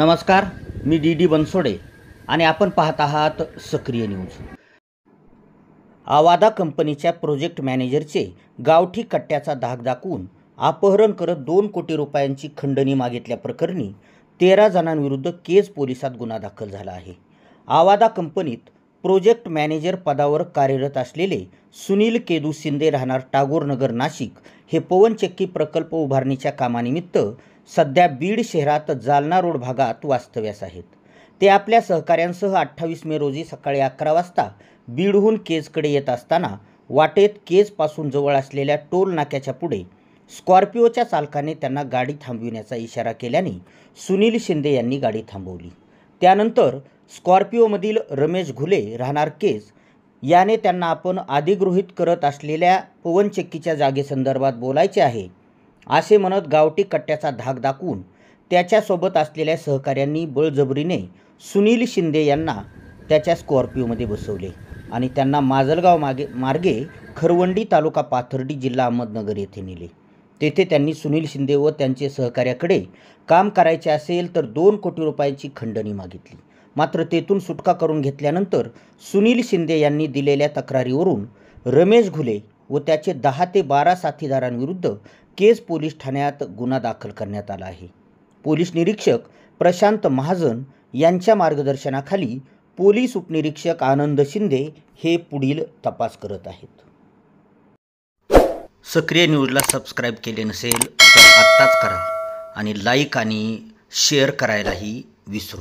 नमस्कार, मी डी बनसोडे आणि आपण पाहत आहात सक्रिय न्यूज। आवादा कंपनीच्या प्रोजेक्ट मॅनेजरचे गावठी कट्ट्याचा धाक दाखवून अपहरण करत 2 कोटी रुपयांची खंडणी मागितल्याप्रकरणी 13 जणांविरुद्ध केज पोलिसात गुन्हा दाखल झाला आहे। आवादा कंपनीत प्रोजेक्ट मॅनेजर पदावर कार्यरत असलेले सुनील केदू शिंदे राहणार टागोर नगर नाशिक हे पवनचक्की प्रकल्प उभारणीच्या कामानिमित्त सध्या बीड शहरात जालना रोड भागात वास्तव्यास आहेत। ते आपल्या सहकाऱ्यांसह 28 मे रोजी सकाळी 11 वाजता बीडहून केजकडे येत असताना वाटेत केजपासून जवळ असलेल्या टोल नाक्याच्या पुढे स्कॉर्पिओच्या चालकाने त्यांना गाडी थांबविण्याचा इशारा केल्याने सुनील शिंदे यांनी गाडी थांबवली। त्यानंतर स्कॉर्पिओमधील रमेश घुले राहणार केज याने त्यांना आपण अधिगृहित करत असलेल्या पवनचक्कीच्या जागेसंदर्भात बोलायचे आहे असे म्हणत गावठी कट्ट्याचा धाक दाखवून त्याच्यासोबत असलेल्या सहकाऱ्यांनी बळजबरीने सुनील शिंदे यांना त्याच्या स्कॉर्पिओमध्ये बसवले आणि त्यांना माजलगाव मार्गे खरवंडी तालुका पाथर्डी जिल्हा अहमदनगर येथे नेले। तेथे त्यांनी सुनील शिंदे व त्यांचे सहकार्याकडे काम करायचे असेल तर 2 कोटी रुपयांची खंडणी मागितली। मात्र तेथून सुटका करून घेतल्यानंतर सुनील शिंदे यांनी दिलेल्या तक्रारीवरून रमेश घुले व त्याचे 10 ते 12 साथीदारांविरुद्ध केज पोलीस ठाण्यात गुन्हा दाखल करण्यात आला आहे। पोलीस निरीक्षक प्रशांत महाजन यांच्या मार्गदर्शनाखाली पोलीस उपनिरीक्षक आनंद शिंदे हे पुढील तपास करत आहेत। सक्रिय न्यूजला सबस्क्राइब केले नसेल तर आत्ताच करा आणि लाईक आणि शेअर करायलाही विसरू